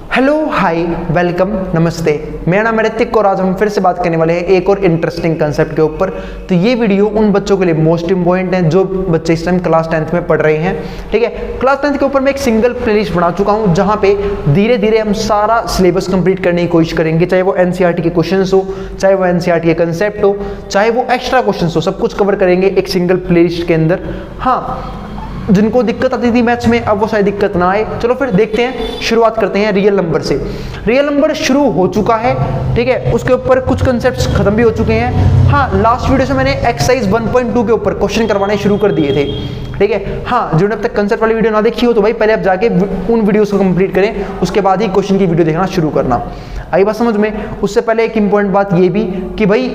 Hello hi welcome नमस्ते, मेरा नाम है ऋतिक और आज हम फिर से बात करने वाले हैं एक और इंटरेस्टिंग कंसेप्ट के ऊपर। तो ये वीडियो उन बच्चों के लिए मोस्ट इंपॉर्टेंट है जो बच्चे इस टाइम क्लास 10th में पढ़ रहे हैं। ठीक है, क्लास 10th के ऊपर मैं एक सिंगल प्लेलिस्ट बना चुका हूँ जहाँ पे धीरे धीरे हम सारा सिलेबस कंप्लीट करने की कोशिश करेंगे, चाहे वो एनसीईआरटी के क्वेश्चन हो, चाहे वो एनसीईआरटी के कंसेप्ट हो, चाहे वो एक्स्ट्रा क्वेश्चन हो, सब कुछ कवर करेंगे एक सिंगल प्लेलिस्ट के अंदर। हाँ, जिनको दिक्कत आती थी मैथ्स में अब वो शायद दिक्कत ना आए। चलो फिर देखते हैं, शुरुआत करते हैं रियल नंबर से। रियल नंबर शुरू हो चुका है, ठीक है, उसके ऊपर कुछ कंसेप्ट्स खत्म भी हो चुके हैं। हाँ, लास्ट वीडियो से मैंने एक्सरसाइज 1.2 के ऊपर क्वेश्चन करवाने शुरू कर दिए थे। ठीक है, हाँ, जिन्होंने अब तक कंसेप्ट वाली वीडियो ना देखी हो तो भाई पहले आप जाके उन वीडियोस को कंप्लीट करें, उसके बाद ही क्वेश्चन की वीडियो देखना शुरू करना। आई बात समझ में? उससे पहले एक इंपॉर्टेंट बात ये भी कि भाई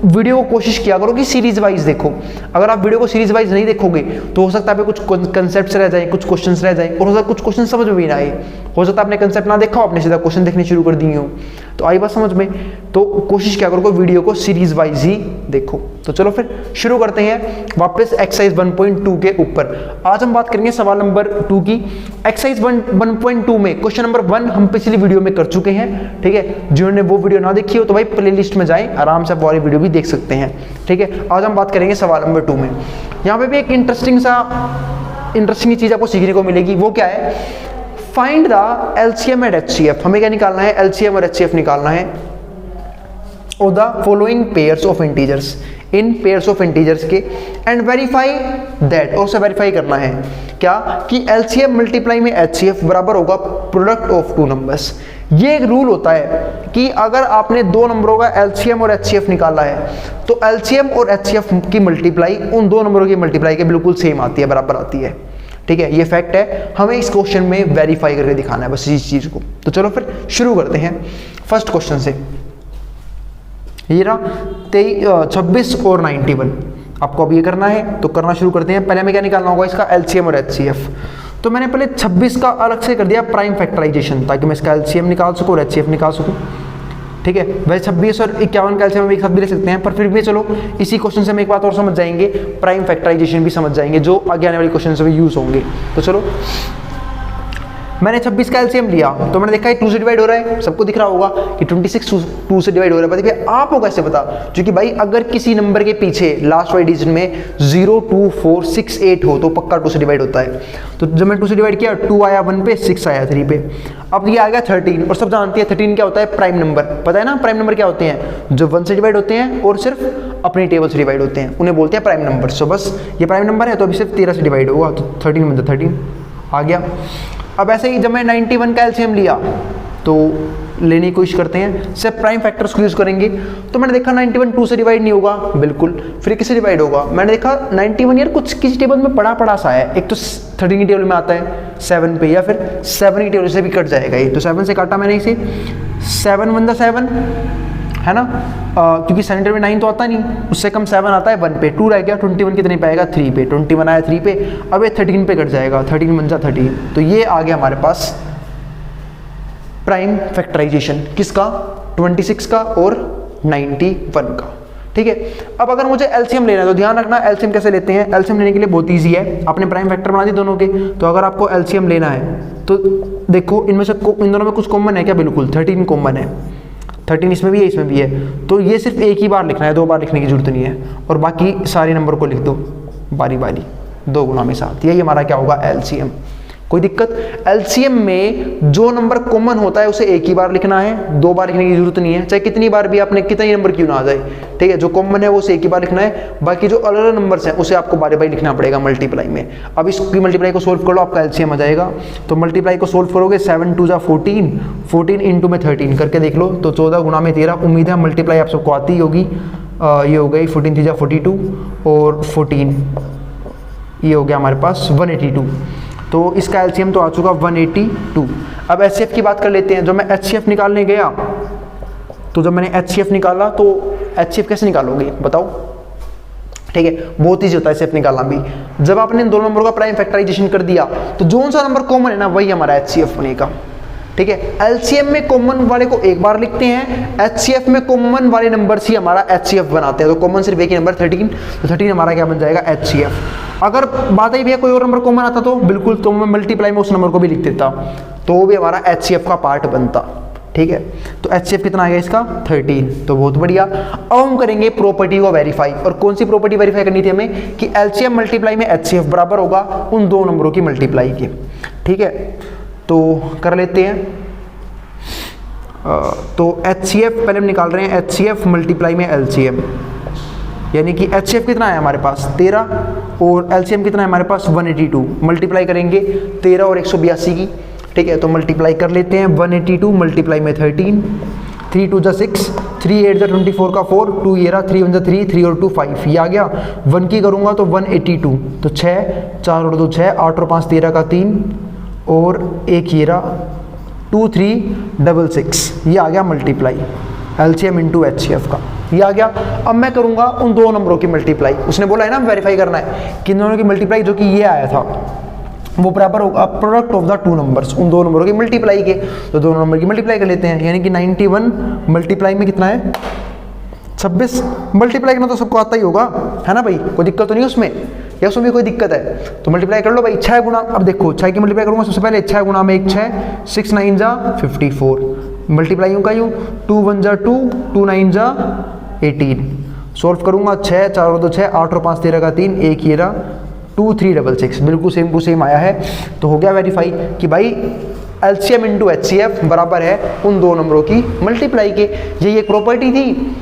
वीडियो को कोशिश किया करो कि सीरीज वाइज देखो। अगर आप वीडियो को सीरीज वाइज नहीं देखोगे तो हो सकता है कुछ कंसेप्ट्स रह जाए, कुछ क्वेश्चंस रह जाए, और हो सकता है कुछ क्वेश्चन समझ में भी ना आए। हो सकता है आपने कंसेप्ट ना देखा हो, आपने सीधा क्वेश्चन देखने शुरू कर दिए हो। तो आई बात समझ में? तो कोशिश किया करो वीडियो को सीरीज वाइज ही देखो। तो चलो फिर शुरू करते हैं वापस एक्सरसाइज 1.2 के ऊपर। आज हम बात करेंगे सवाल नंबर 2 की। एक्सरसाइज 1.2 में क्वेश्चन नंबर 1 हम पिछली वीडियो में कर चुके हैं। ठीक है, जिन्होंने वो वीडियो ना देखी हो तो भाई प्लेलिस्ट में जाएं, आराम से वाली वीडियो भी देख सकते हैं। ठीक है, आज हम बात करेंगे सवाल नंबर 2 में। यहाँ पे भी एक इंटरेस्टिंग चीज आपको सीखने को मिलेगी। वो क्या है? Find the LCM and HCF. हमें क्या निकालना है? एलसीएम और एचसीएफ निकालना है of the following pairs of integers, in pairs of integers के, एंड वेरीफाई दैट, और से वेरीफाई करना है क्या कि एलसीएम मल्टीप्लाई में एचसीएफ बराबर होगा प्रोडक्ट ऑफ टू नंबर्स। ये एक रूल होता है कि अगर आपने दो नंबरों का एलसीएम और एचसीएफ निकाला है तो एलसीएम और एचसीएफ की मल्टीप्लाई उन दो नंबरों की मल्टीप्लाई के बिल्कुल सेम आती है, बराबर आती है। ठीक है, ये फैक्ट है, हमें इस क्वेश्चन में वेरीफाई करके दिखाना है बस इस चीज को। तो चलो फिर शुरू करते हैं फर्स्ट क्वेश्चन से। ये रहा 26 और 91। आपको अब ये करना है तो करना शुरू करते हैं। पहले हमें क्या निकालना होगा? इसका एलसीएम और एचसीएफ। तो मैंने पहले 26 का अलग से कर दिया प्राइम फैक्टराइजेशन, ताकि मैं इसका एलसीएम निकाल सकूँ और एचसीएफ निकाल सकूँ। ठीक है, वैसे 26 और 51 का एलसीएम हम एक साथ भी ले सकते हैं, पर फिर भी चलो इसी क्वेश्चन से हम एक बात और समझ जाएंगे, प्राइम फैक्टराइजेशन भी समझ जाएंगे जो आगे आने वाले क्वेश्चन से भी यूज होंगे। तो चलो, मैंने 26 का एलसीएम लिया तो मैंने देखा 2 से डिवाइड हो रहा है, सबको दिख रहा होगा कि 26 2 से डिवाइड हो रहा है। भाई आपको कैसे पता? क्योंकि भाई अगर किसी नंबर के पीछे लास्ट वाले डिजिट में 0 2 4 6 8 हो तो पक्का 2 से डिवाइड होता है। तो जब मैंने 2 से डिवाइड किया, 2 आया 1 पे, 6 आया 3 पे। अब ये आ गया 13, और सब जानते हैं 13 क्या होता है? Prime number. पता है ना प्राइम नंबर क्या होते हैं? जो 1 से डिवाइड होते हैं और सिर्फ अपनी टेबल से डिवाइड होते हैं, उन्हें बोलते हैं प्राइम नंबर। सो बस ये प्राइम नंबर है तो अभी सिर्फ 13 से डिवाइड होगा, तो 13 में 13 आ गया। अब ऐसे ही जब मैं 91 का एलसीएम लिया तो लेने की कोशिश करते हैं, सिर्फ प्राइम फैक्टर्स को यूज करेंगे। तो मैंने देखा 91 2 से डिवाइड नहीं होगा, बिल्कुल। फिर किससे डिवाइड होगा? मैंने देखा 91 यार कुछ किसी टेबल में पड़ा सा है। एक तो 13 की टेबल में आता है 7 पे, या फिर 7 की टेबल से भी कट जाएगा ये। तो 7 से काटा मैंने इसे, 7 1 7 है ना, क्योंकि 7 में 9 तो आता नहीं, उससे कम 7 आता है 1 पे, 2 रह गया। 21 कितने पे आएगा? 3 पे। 21 आया 3 पे, अब ये 13 पे कट जाएगा, 13 बन जा 13। तो ये आ गया हमारे पास प्राइम फैक्टराइजेशन किसका? 26 का और 91 का। ठीक है, अब अगर मुझे एलसीएम लेना है तो ध्यान रखना एलसीएम कैसे लेते हैं। एलसीएम लेने के लिए बहुत ईजी है, आपने प्राइम फैक्टर बना दी दोनों के। तो अगर आपको एलसीएम लेना है तो देखो इनमें से इन दोनों में कुछ कॉमन है क्या? बिल्कुल, 13 कॉमन है। 13 इसमें भी है, इसमें भी है। तो ये सिर्फ एक ही बार लिखना है, 2 बार लिखने की जरूरत नहीं है। और बाकी सारे नंबर को लिख दो बारी बारी 2 गुना में 7। यही हमारा क्या होगा? एलसीएम। कोई दिक्कत? एलसीएम में जो नंबर कॉमन होता है उसे एक ही बार लिखना है, 2 बार लिखने की जरूरत नहीं है, चाहे कितनी बार भी आपने कितने नंबर क्यों ना आ जाए। ठीक है, जो कॉमन है वो उसे एक ही बार लिखना है, बाकी जो अलग अलग नंबर्स हैं उसे आपको बारी बारी लिखना पड़ेगा मल्टीप्लाई में। अब इसकी मल्टीप्लाई को सोल्व कर लो, आपका एलसीएम आ जाएगा। तो मल्टीप्लाई को सोल्व करोगे, 7 2 14, 14 इंटू में 13 करके देख लो, तो 14 गुना में 13। उम्मीद है मल्टीप्लाई आप सबको आती होगी। ये हो गई 14 3 42 और 14, ये हो गया हमारे पास 182। तो इसका एलसीएम तो आ चुका 182। अब एचसीएफ की बात कर लेते हैं। जब मैं एचसीएफ निकालने गया तो जब मैंने एचसीएफ निकाला तो एचसीएफ कैसे निकालोगे बताओ? ठीक है, बहुत ईजी होता है एचसीएफ निकालना भी। जब आपने इन दोनों नंबरों का प्राइम फैक्टराइजेशन कर दिया तो जो सा नंबर कॉमन है ना वही हमारा एचसीएफ बनेगा। ठीक है। एलसीएम में कॉमन वाले को एक बार लिखते हैं, एचसीएफ में कॉमन वाले नंबर ही हमारा एचसीएफ बनाते हैं। तो कॉमन सिर्फ एक ही नंबर 13, तो 13 हमारा क्या बन जाएगा एचसीएफ। अगर बात आई भैया कोई और नंबर कॉमन आता तो बिल्कुल, तो मैं मल्टीप्लाई में उस नंबर को भी लिख देता, तो वो भी हमारा एचसीएफ का पार्ट बनता। ठीक है, तो एचसीएफ कितना आ गया इसका 13, तो बहुत बढ़िया। अब हम करेंगे प्रॉपर्टी को वेरीफाई, और कौन सी प्रॉपर्टी वेरीफाई करनी थी हमें कि एलसीएम मल्टीप्लाई में एचसीएफ बराबर होगा उन दो नंबरों की मल्टीप्लाई के। ठीक है, तो कर लेते हैं। तो एचसीएफ पहले हम निकाल रहे हैं, एचसीएफ मल्टीप्लाई में एलसीएम, यानी कि एचसीएफ कितना है हमारे पास 13 और एलसीएम कितना है हमारे पास 182। मल्टीप्लाई करेंगे 13 और 182 की। ठीक है, तो मल्टीप्लाई कर लेते हैं 182 मल्टीप्लाई में 13, 3 2 जा 6, 3 8 जा 24 का 4, 2 ये रहा, 3 1 जा 3, 3 और 2 5, ये आ गया। 1 की करूँगा तो 182, तो 6, 4 और 2 6, 8 और 5 13 का 3 और 1 ये रहा, 2 3 6 6, ये आ गया मल्टीप्लाई एलसीएम इंटू एचसीएफ का, ये आ गया। अब मैं करूँगा उन दो नंबरों की मल्टीप्लाई। उसने बोला है ना वेरीफाई करना है कि इन दोनों की मल्टीप्लाई, जो कि ये आया था वो बराबर होगा product of the two numbers, उन दो नंबरों की मल्टीप्लाई के। तो दोनों नंबर की मल्टीप्लाई कर लेते हैं, यानी कि 91 मल्टीप्लाई में कितना है 26। मल्टीप्लाई करना तो सबको आता ही होगा, है ना भाई, कोई दिक्कत तो नहीं उसमें, या उसमें भी कोई दिक्कत है तो मल्टीप्लाई कर लो भाई। 6 गुना, अब देखो 6 की मल्टीप्लाई करूँगा सबसे पहले, 6 गुना में 1 6, 6 9 जा 54, मल्टीप्लाई यूँ का यूँ, 2 1 जा 2, 2 9 जा 18, सॉल्व करूँगा 6 4 और 2 6, 8 और 5 13 का 3, 1 ये रहा, 2 3 6 6, बिल्कुल सेम टू सेम आया है। तो हो गया वेरीफाई कि भाई एलसीएम इंटू एचसीएफ बराबर है उन दो नंबरों की मल्टीप्लाई के। यही एक प्रॉपर्टी थी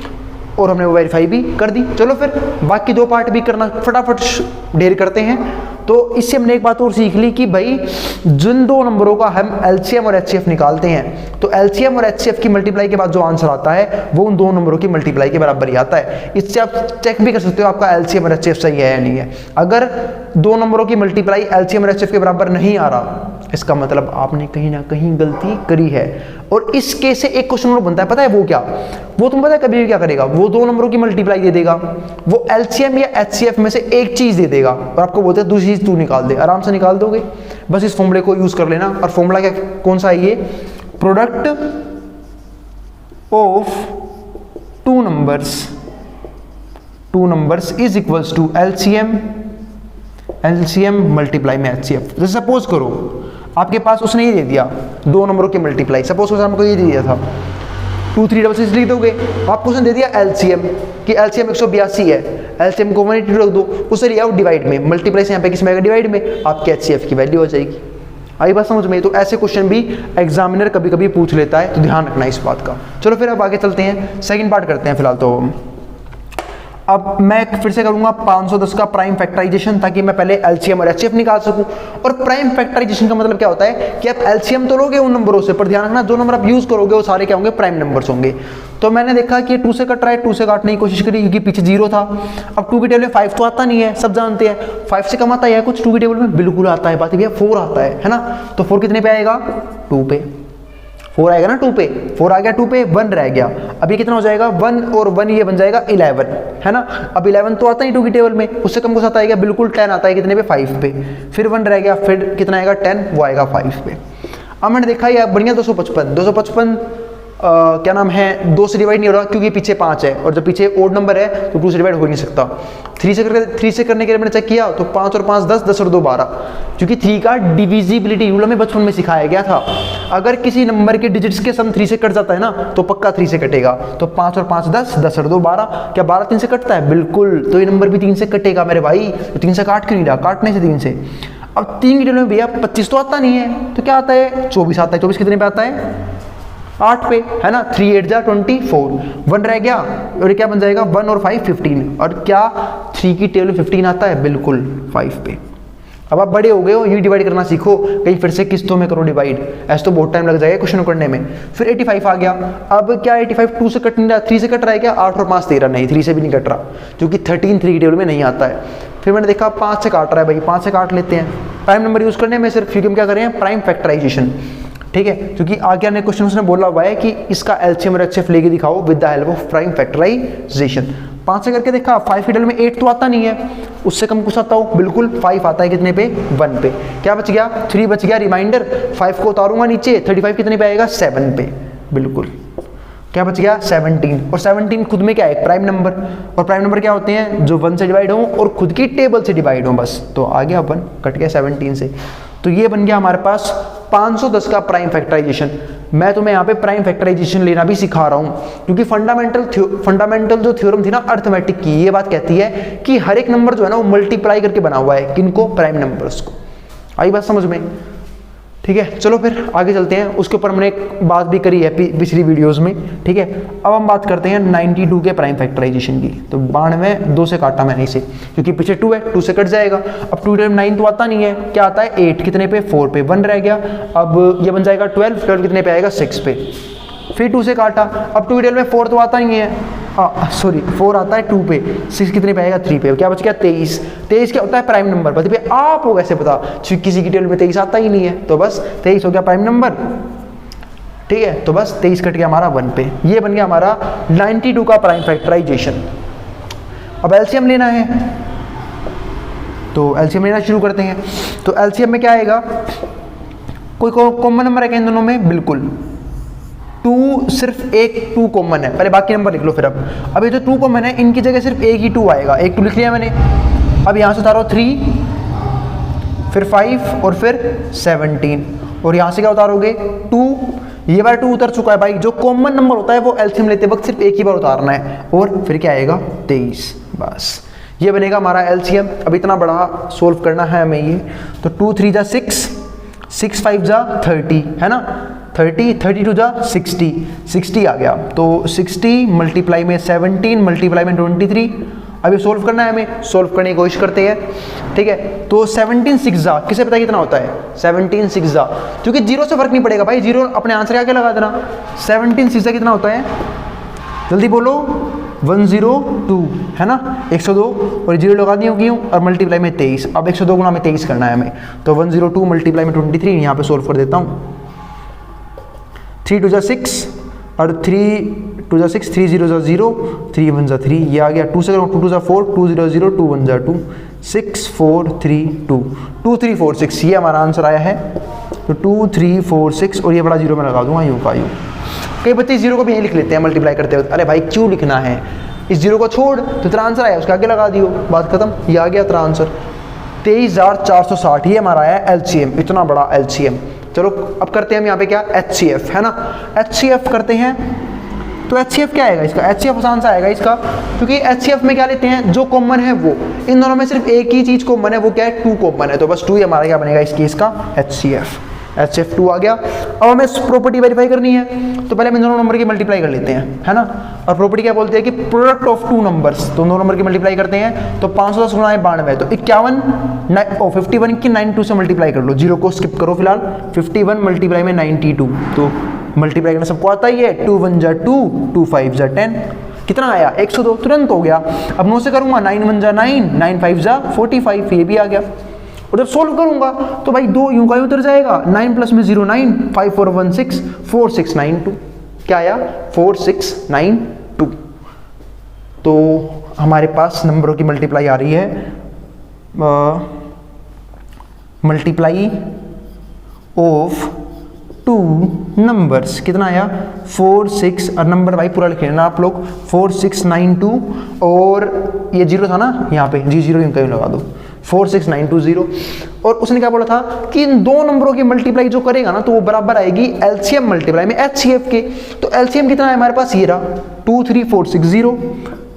और हमने वो वेरीफाई भी कर दी। चलो फिर बाकी दो पार्ट भी करना फटाफट ढेर करते हैं। तो इससे हमने एक बात और सीख ली कि भाई जिन दो नंबरों का हम एलसीएम और एचसीएफ निकालते हैं, तो एलसीएम और एचसीएफ की मल्टीप्लाई के बाद जो आंसर आता है वो उन दो नंबरों की मल्टीप्लाई के बराबर ही आता है। इससे आप चेक भी कर सकते हो आपका एलसीएम और एचसीएफ सही है या नहीं है। अगर दो नंबरों की मल्टीप्लाई एलसीएम और एचसीएफ के बराबर नहीं आ रहा, इसका मतलब आपने कहीं ना कहीं गलती करी है। और इस केस से एक क्वेश्चन और बनता है, पता है वो क्या? वो तुम पता है कभी भी क्या करेगा, वो दो नंबरों की मल्टीप्लाई दे देगा, वो एलसीएम या एचसीएफ में से एक चीज दे देगा और आपको बोलते हैं दूसरी चीज तू निकाल दे। आराम से निकाल दोगे, बस इस फॉर्मूले को यूज कर लेना। और फॉर्मूला क्या कौन सा है ये? Product of two numbers is equals to LCM multiply में एचसीएफ। जैसे सपोज करो आपके पास उसने ये दे दिया दो नंबरों की मल्टीप्लाई, सपोज करो हमको ये दे दिया था 2 3 6 लिख दोगे, आपको उसने दे दिया एलसीएम कि एलसीएम 182 है, एलसीएम को 182 रख दो, उसे ले आओ डिवाइड में, मल्टीप्लाई से यहाँ पे किसमें आएगा डिवाइड में, आपके एचसीएफ की वैल्यू हो जाएगी। आई बात समझ में? तो ऐसे क्वेश्चन भी एग्जामिनर कभी कभी पूछ लेता है, तो ध्यान रखना इस बात का। चलो फिर अब आगे चलते हैं, सेकंड पार्ट करते हैं फिलहाल। तो अब मैं फिर से करूंगा 510 का प्राइम फैक्टराइजेशन, ताकि मैं पहले एलसीएम और एचसीएफ निकाल सकूं। और प्राइम फैक्टराइजेशन का मतलब क्या होता है कि आप एलसीएम तो लोगे उन नंबरों से, पर ध्यान रखना जो नंबर आप यूज करोगे वो सारे क्या होंगे, प्राइम नंबर्स होंगे। तो मैंने देखा कि 2 से कट रहा है, 2 से काटने की कोशिश करी क्योंकि पीछे 0 था। अब 2 की टेबल में 5 तो आता नहीं है, सब जानते हैं। 5 से कम आता है कुछ 2 की टेबल में? बिल्कुल आता है, बात भैया 4 आता है ना। तो 4 कितने पे आएगा? 2 पे 4 आएगा ना, 2 पे 4 आ गया, 2 पे 1 रह गया। अब ये कितना हो जाएगा? 1 और 1 ये बन जाएगा 11, है ना। अब 11 तो आता ही 2 की टेबल में, उससे कम कुछ आता है बिल्कुल 10 आता है, कितने पे? 5 पे। फिर 1 रह गया, फिर कितना आएगा? 10, वो आएगा 5 पे। अब मैंने देखा ये बढ़िया 255 क्या नाम है 2 से डिवाइड नहीं हो रहा क्योंकि पीछे 5 है, और जब पीछे ओड नंबर है तो 2 से डिवाइड हो नहीं सकता। 3 से करने के लिए मैंने चेक किया तो 5 और 5 10, 10 और 2 12, क्योंकि 3 का डिविजिबिलिटी रूल हमें बचपन में सिखाया गया था। अगर किसी नंबर के डिजिट्स के सम 3 से कट जाता है ना तो पक्का 3 से कटेगा। तो 5 और 5 10, 10 और 2 12, क्या 12 3 से कटता है? बिल्कुल। तो ये नंबर भी 3 से कटेगा मेरे भाई। तो 3 से काट क्यों नहीं रहा? काटने से 3 से। अब 3 की टेबल में भैया 25 तो आता नहीं है, तो क्या आता है? 24 आता है। 24 कितने पे आता है? 8 पे, है ना। 3 8 जा 24, 1 रह गया, और क्या बन जाएगा? 1 और 5 15। और क्या 3 की टेबल 15 आता है? बिल्कुल 5 पे। अब आप बड़े हो गए हो, ये डिवाइड करना सीखो, कहीं फिर से किस्तों में करो डिवाइड, ऐसे तो बहुत टाइम लग जाएगा क्वेश्चन करने में। फिर 85 आ गया। अब क्या 85 2 से कट नहीं रहा, 3 से कट रहा है क्या? 8 और 5 13, नहीं 3 से भी नहीं कट रहा, क्योंकि 13 3 की टेबल में नहीं आता है। फिर मैंने देखा 5 से काट रहा है भाई, 5 से काट लेते हैं। प्राइम नंबर यूज करने में सिर्फ, क्योंकि हम क्या कर रहे हैं? प्राइम फैक्टराइजेशन, ठीक है। क्योंकि आगे आने क्वेश्चन उसने बोला हुआ है कि इसका एलसीएम और एचसीएफ लेके दिखाओ with the help of prime factorisation. 5 से करके देखा, 5 के डबल में 8 तो आता नहीं है, उससे कम कुछ आता हो, बिल्कुल 5 आता है कितने पे, 1 पे। क्या बच गया, 3 बच गया, रिमाइंडर 5 को उतारूंगा नीचे, 35 कितने पे आएगा, 7 पे, बिल्कुल। क्या बच गया, 17। और 17 खुद में क्या है, प्राइम नंबर, और प्राइम नंबर क्या होते हैं, जो 1 से डिवाइड हो और खुद की टेबल से डिवाइड हो, बस। तो आ गया अपन, कट गया 17 से। तो ये बन गया हमारे पास 510 का प्राइम फैक्टराइजेशन। मैं तुम्हें यहाँ पे प्राइम फैक्टराइजेशन लेना भी सिखा रहा हूँ, क्योंकि फंडामेंटल जो थ्योरम थी ना अर्थमेटिक की, ये बात कहती है कि हर एक नंबर जो है ना वो मल्टीप्लाई करके बना हुआ है, किनको, प्राइम नंबर्स को। आई बात समझ में, ठीक है। चलो फिर आगे चलते हैं, उसके ऊपर हमने एक बात भी करी है पिछली वीडियोस में, ठीक है। अब हम बात करते हैं 92 के प्राइम फैक्टराइजेशन की। तो 92 2 से काटा मैंने इसे, क्योंकि पीछे 2 है, 2 से कट जाएगा। अब 2 टाइम 9 तो आता नहीं है, क्या आता है, 8 कितने पे, 4 पे, 1 रह गया। अब ये बन जाएगा 12 कितने पे आएगा, 6 पे। फिर 2 से काटा, अब 2 में 4 तो आता नहीं है, सॉरी 4 आता है 2 पे, 6 कितने पे आएगा, 3 पे। क्या बच गया, 23। 23 क्या होता है, प्राइम नंबर। पता पे आपको कैसे पता, किसी की टेबल में 23 आता ही नहीं है, तो बस 23 हो गया प्राइम नंबर, ठीक है। तो बस 23 कट गया हमारा 1 पे। ये बन गया हमारा 92 का प्राइम फैक्टराइजेशन। अब एलसीएम लेना है, तो एलसीएम लेना शुरू करते हैं। तो एलसीएम में क्या आएगा, कोई कॉमन नंबर है क्या इन दोनों में, बिल्कुल 2, सिर्फ एक 2 कॉमन है, पहले बाकी नंबर लिख लो। फिर अब ये जो 2 कॉमन है, इनकी जगह सिर्फ एक ही 2 आएगा, एक 2 लिख लिया मैंने। अब यहाँ से उतारो 3, फिर 5 और फिर 17, और यहाँ से क्या उतारोगे 2। ये बार 2 उतर चुका है भाई, जो कॉमन नंबर होता है वो एलसीएम लेते वक्त सिर्फ एक ही बार उतारना है, और फिर क्या आएगा, 23, बस। ये बनेगा हमारा एलसीएम। अब इतना बड़ा सोल्व करना है हमें ये, तो 2 3 जा 6, 6 5 जा 30, है ना, 30, 32 जा 60, 60 आ गया। तो 60 मल्टीप्लाई में 17 मल्टीप्लाई में 23। अब ये सोल्व करना है हमें, सोल्व करने की कोशिश करते हैं, ठीक है। तो 17 6 जा, किसे पता कितना होता है, 17 6 जा, क्योंकि 0 से फर्क नहीं पड़ेगा भाई, 0 अपने आंसर आके लगा देना। 17 6 जा कितना होता है, जल्दी बोलो, 102, है ना, 102, और 0 लगा दी होगी, और मल्टीप्लाई में 23। अब 102 गुणा में 23 करना है हमें, तो 102 मल्टीप्लाई में 23, यहाँ पे सोल्व कर देता हूँ। 3 2 जा 6, और 3 2 जा 6, 3 0 जा 0, 3 1 जा 3, ये आ गया। 2 से 2 2 जा 4, 2 0 0, 2 1 जा 2, 6 4 3 2, 2 3 4 6, ये हमारा आंसर आया है। तो 2 3 4 6, और ये बड़ा 0 में लगा दूंगा, यूँ का यूँ। कई बच्चे इस 0 को भी यहीं लिख लेते हैं मल्टीप्लाई करते वक्त, अरे भाई क्यों लिखना है, इस 0 को छोड़, तो तेरा आंसर आया उसके आगे लगा दियो, बात खत्म, ये आ गया तेरा आंसर। 23,460 ये हमारा है एलसीएम, इतना बड़ा एलसीएम। चलो अब करते हैं हम यहाँ पे क्या, एचसीएफ, है ना, एचसीएफ करते हैं। तो एचसीएफ क्या आएगा इसका, एचसीएफ आसान सा आएगा इसका, क्योंकि एचसीएफ में क्या लेते हैं, जो कॉमन है वो, इन दोनों में सिर्फ एक ही चीज कॉमन है, वो क्या है, 2 कॉमन है, तो बस 2 ही हमारा क्या बनेगा इस केस का एचसीएफ। एचसीएफ 2 आ गया। अब हमें प्रॉपर्टी वेरीफाई करनी है, तो पहले हम इन दोनों नंबर की मल्टीप्लाई कर लेते हैं, है ना। और प्रॉपर्टी क्या बोलते हैं कि प्रोडक्ट ऑफ 2 नंबर्स, तो दोनों नंबर की मल्टीप्लाई करते हैं। तो 510 गुणा 92, तो 51 की 92 से मल्टीप्लाई कर लो, 0 को स्किप करो फिलहाल। 51 मल्टीप्लाई में 92, तो मल्टीप्लाई करना सबको आता ही है, 2 1 जा 2, 2 5 जा 10, कितना आया 102, तुरंत हो गया। अब 9 से करूंगा, 9 1 जा 9, 9 5 जा 45, ये भी आ गया। और जब सोल्व करूंगा तो भाई 2 यूं का यूं उतर जाएगा, 9 प्लस में 0 9, 5 4 1 6, 4 6 9 2, क्या आया 4 6 9 2। तो हमारे पास नंबरों की मल्टीप्लाई आ रही है, मल्टीप्लाई ऑफ 2 नंबर्स, कितना आया 4 6, और नंबर भाई पूरा लिख लेना आप लोग, 4 6 9 2, और ये 0 था ना यहाँ पे, जी 0 यूं का यूं लगा दो, 4 6 9 2 0। और उसने क्या बोला था कि इन 2 नंबरों की मल्टीप्लाई जो करेगा ना, तो वो बराबर आएगी एलसीएम मल्टीप्लाई में एचसीएफ के। तो एलसीएम कितना है हमारे पास, ये रहा 2 3 4 6 0,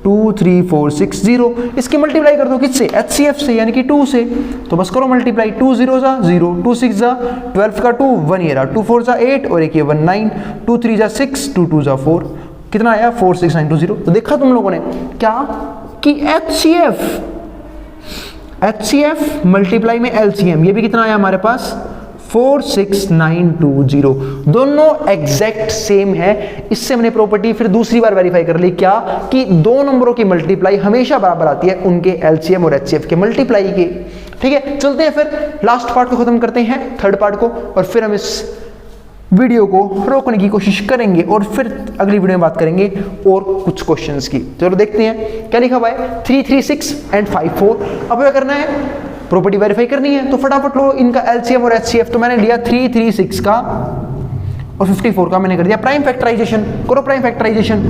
2 3 4 6 0। इसकी मल्टीप्लाई कर दो किससे, एचसीएफ से, यानी कि 2 से। तो बस करो मल्टीप्लाई, 2 0 जा 0, 2 6 जा 12 का 2, 1 ये रहा, 2 4 जा 8, और एक ये 1 9, 2 3 जा 6, 2 2 जा 4, कितना आया 4 6 9 2 0। तो देखा तुम लोगों ने क्या कि एचसीएफ मल्टीप्लाई में एलसीएम, ये भी कितना आया हमारे पास 4 6 9 2 0, दोनों एग्जैक्ट सेम है। इससे हमने प्रॉपर्टी फिर दूसरी बार वेरीफाई कर ली, क्या कि 2 नंबरों की मल्टीप्लाई हमेशा बराबर आती है उनके एलसीएम और एचसीएफ के मल्टीप्लाई के। ठीक है, चलते हैं फिर लास्ट पार्ट को खत्म करते हैं, थर्ड पार्ट को, और फिर हम इस वीडियो को रोकने की कोशिश करेंगे और फिर अगली वीडियो में बात करेंगे और कुछ क्वेश्चंस की। चलो देखते हैं क्या लिखा हुआ है 3, 3, 6 एंड 5, 4। अब क्या करना है, प्रॉपर्टी वेरीफाई करनी है, तो फटाफट लो इनका एलसीएम और एचसीएफ। तो मैंने लिया 3, 3, 6 का और 54 का मैंने कर दिया प्राइम फैक्टराइजेशन। करो प्राइम फैक्टराइजेशन,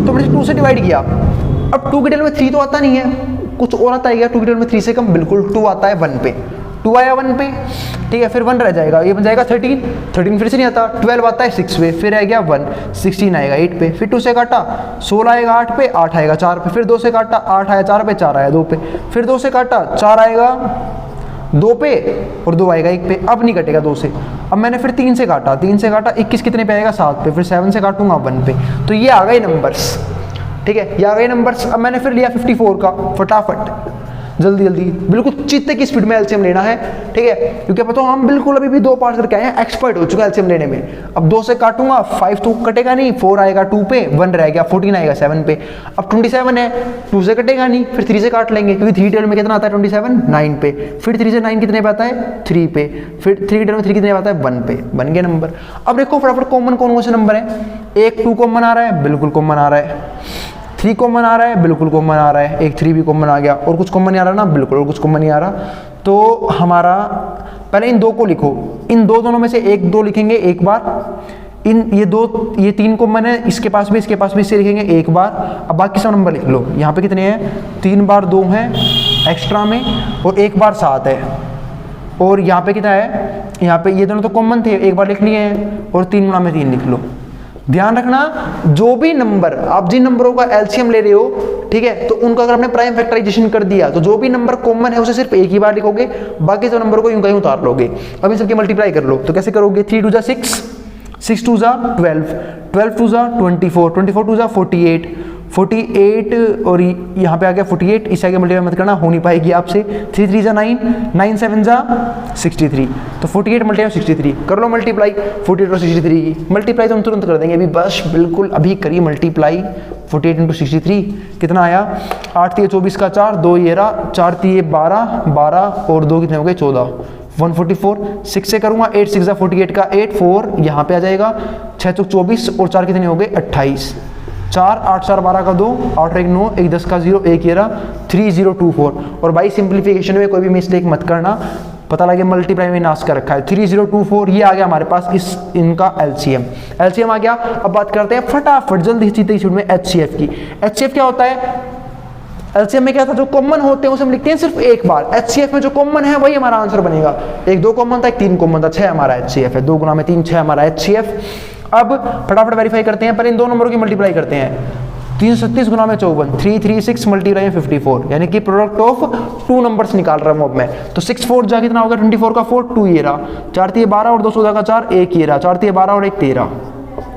तो मैंने 2 से डिवाइड किया। अब 2 की टेबल में 3 तो आता नहीं है, कुछ और आता है क्या? 2 की टेबल में 3 से कम, बिल्कुल 2 आता है 1 पे, 2 आया 1 पे, ठीक है। फिर 1 रह जाएगा, ये बन जाएगा 13, 13 फिर से नहीं आता, 12 आता है 6 पे, फिर आ गया 1, 16 आएगा 8 पे, फिर 2 से काटा 16 आएगा 8 पे, 8 आएगा 4 पे, फिर 2 से काटा 8 आया 4 पे, 4 आया 2 पे, फिर 2 से काटा 4 आएगा 2 पे और 2 आएगा 1 पे। अब नहीं कटेगा 2 से। अब मैंने फिर 3 से काटा, 3 से काटा 21 कितने पे आएगा 7 पे, फिर 7 से काटूंगा 1 पे। तो ये आ गए नंबर्स, ठीक है, ये आ गए नंबर्स। अब मैंने फिर लिया 54 का, फटाफट जल्दी जल्दी बिल्कुल चीते की स्पीड में एलसीएम लेना है, ठीक है, क्योंकि पता हम बिल्कुल अभी भी 2 पार्ट करके आए हैं, एक्सपर्ट हो चुका है एलसीएम लेने में। अब 2 से काटूंगा 5 तो कटेगा नहीं, 4 आएगा 2 पे, 1 रह गया, 14 आएगा 7 पे। अब 27 है, 2 से कटेगा नहीं, फिर 3 से काट लेंगे, क्योंकि 3 टेबल में कितना आता है 27, 9 पे, फिर 3 से 9 कितने पे आता है 3 पे, फिर 3 टेबल में 3 कितने पे आता है 1 पे, बन गया नंबर। अब देखो फटाफट कॉमन कौन कौन से नंबर है। 1 2 कॉमन आ रहा है, बिल्कुल कॉमन आ रहा है। 3 कॉमन आ रहा है, बिल्कुल कॉमन आ रहा है। एक 3 भी कॉमन आ गया, और कुछ कॉमन नहीं आ रहा ना, बिल्कुल और कुछ कॉमन नहीं आ रहा। तो हमारा पहले इन 2 को लिखो, इन दोनों में से 1 2 लिखेंगे एक बार, ये 3 कॉमन है, इसके पास भी इससे लिखेंगे एक बार। अब बाकी सब नंबर लिख लो। यहाँ पे कितने हैं, 3 बार 2 हैं एक्स्ट्रा में, और 1 बार 7 है, और यहाँ पे कितना है, यहाँ पे ये दोनों तो कॉमन थे, एक बार लिख लिए हैं, और 3 गुणा में 3 लिख लो। ध्यान रखना, जो भी नंबर आप जिन नंबरों का एलसीएम ले रहे हो, ठीक है, तो उनका अगर आपने प्राइम फैक्टराइजेशन कर दिया तो जो भी नंबर कॉमन है उसे सिर्फ एक ही बार लिखोगे, बाकी सब नंबर को यूं कहीं उतार लोगे। अब इन सबकी मल्टीप्लाई कर लो, तो कैसे करोगे, 3 2 जा 6, 6 2 जा 12, 12 2 जा 24, 24 2 जा 48, 48 और यहाँ पे आ गया 48, इसे आगे मल्टीप्लाई मत करना, हो नहीं पाएगी आपसे। 3 3 जा 9, 9 7 जा 63, तो 48 मल्टीप्लाई 63 कर लो मल्टीप्लाई। 48 और 63 की मल्टीप्लाई तो हम तुरंत कर देंगे अभी, बस बिल्कुल अभी करिए मल्टीप्लाई। 48 इंटू 63 कितना आया, 8 3 24 का 4, 2 ये रहा, 4 3 12, 12 और 2 कितने हो गए 14, 144। 6 से करूँगा, 8 6 जा 48 का 8, 4 यहाँ पे आ जाएगा, 6 चौक 24 और 4 कितने हो गए 28, 4 8 4 12 का 2, 8 1 9, 1 10 का 0, 1 ये रहा, 3024। और बाई सिंप्लीफिकेशन में कोई भी मिस्टेक मत करना, पता लगे मल्टीप्लाई में नाश कर रखा है। 3024 ये आ गया हमारे पास इनका एलसीएम आ गया। अब बात करते हैं फटाफट जल्दी चीते स्पीड में एचसीएफ की। एचसीएफ क्या होता है, एलसीएम में क्या था, जो कॉमन होते हैं उसे हम लिखते हैं सिर्फ एक बार। एचसीएफ में जो कॉमन है वही हमारा आंसर बनेगा। 1 2 कॉमन था, 1 3 कॉमन था, 6 हमारा एचसीएफ है, 2 गुना में 3 6 हमारा एचसीएफ। अब फटाफट वेरीफाई करते हैं, पर इन 2 नंबरों की मल्टीप्लाई करते हैं। 337 गुना में 54, 336 मल्टीप्लाई में 54, यानी कि प्रोडक्ट ऑफ 2 नंबर्स निकाल रहा हूं अब मैं। तो 6 4 जा कितना होगा 24 का 4, 2 ये रहा, 4 3 12 और 2 14 का 4, 1 ये रहा, 4 3 12 और 1 13,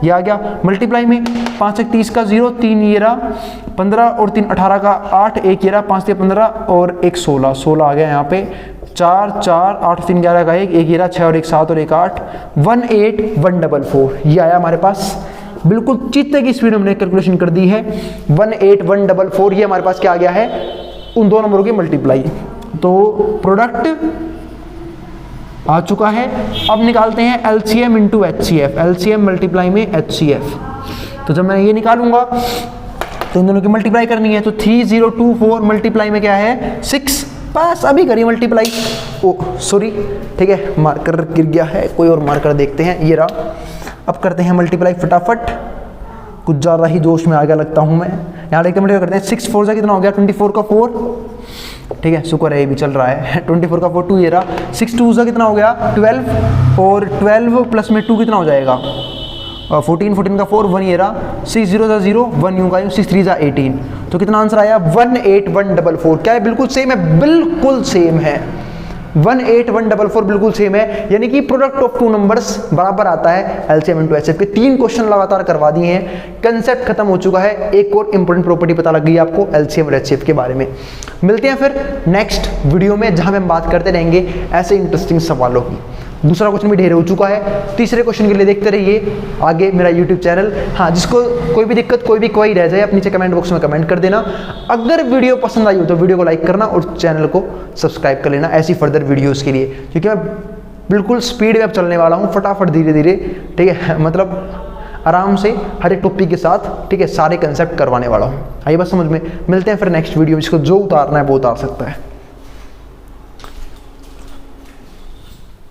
ये आ गया मल्टीप्लाई में। 5 1 30 का 0, 3 ये रहा, 15 और 3 18 का 8, 1 ये रहा, 5 3 15 और 1 16, 16 आ गया यहाँ पे। 4 4 8 3 11 का 1, 1 ये रहा, 6 और 1 7 और 1 8, 18144 ये आया हमारे पास। बिल्कुल चीते की स्पीड हमने कैलकुलेशन कर दी है, 18144 ये हमारे पास क्या आ गया है, उन 2 नंबरों की मल्टीप्लाई। तो प्रोडक्ट आ चुका है। अब निकालते हैं LCM into HCF, LCM multiply में एचसीएफ। तो जब मैं ये निकालूंगा तो इन दोनों की मल्टीप्लाई करनी है, तो 3024 मल्टीप्लाई में क्या है 6, बस अभी करिए मल्टीप्लाई। ओ सॉरी, ठीक है मार्कर गिर गया है, कोई और मार्कर देखते हैं, ये रहा। अब करते हैं मल्टीप्लाई फटाफट, कुछ ज़्यादा ही जोश में आ गया लगता हूँ मैं। यहाँ देखते मल्टीप्लाई करते हैं, 6 4 से कितना हो गया 24 का 4, ठीक है शुक्र है ये भी चल रहा है। 24 का 4 2 ये रहा, 6 2 से कितना हो गया 12 और 12 प्लस में 2 कितना हो जाएगा 14, 14 का 4, 1 ये रहा, 6 0 जा 0, 1 यूँ का 6 3 जा 18, तो कितना आंसर आया 18144। क्या है, बिल्कुल सेम है, बिल्कुल सेम है, 18144 बिल्कुल सेम है, यानी कि प्रोडक्ट ऑफ 2 नंबर्स बराबर आता है एलसीएम इनटू एचसीएफ के। 3 क्वेश्चन लगातार करवा दिए हैं, कंसेप्ट खत्म हो चुका है। एक और इंपॉर्टेंट प्रॉपर्टी पता लग गई आपको एलसीएम और एचसीएफ के बारे में। मिलते हैं फिर नेक्स्ट वीडियो में, जहां हम बात करते रहेंगे ऐसे इंटरेस्टिंग सवालों की। दूसरा क्वेश्चन भी ढेर हो चुका है, तीसरे क्वेश्चन के लिए देखते रहिए आगे मेरा यूट्यूब चैनल। हाँ, जिसको कोई भी दिक्कत कोई भी क्वेरी रह जाए अपने नीचे कमेंट बॉक्स में कमेंट कर देना। अगर वीडियो पसंद आई हो तो वीडियो को लाइक करना और चैनल को सब्सक्राइब कर लेना ऐसी फर्दर वीडियोस के लिए, क्योंकि मैं बिल्कुल स्पीड में अब चलने वाला हूँ, फटाफट धीरे धीरे, ठीक है, मतलब आराम से हर एक टॉपिक के साथ, ठीक है, सारे कंसेप्ट करवाने वाला हूँ। आइए बस समझ में, मिलते हैं फिर नेक्स्ट वीडियो में। इसको जो उतारना है वो उतार सकता है।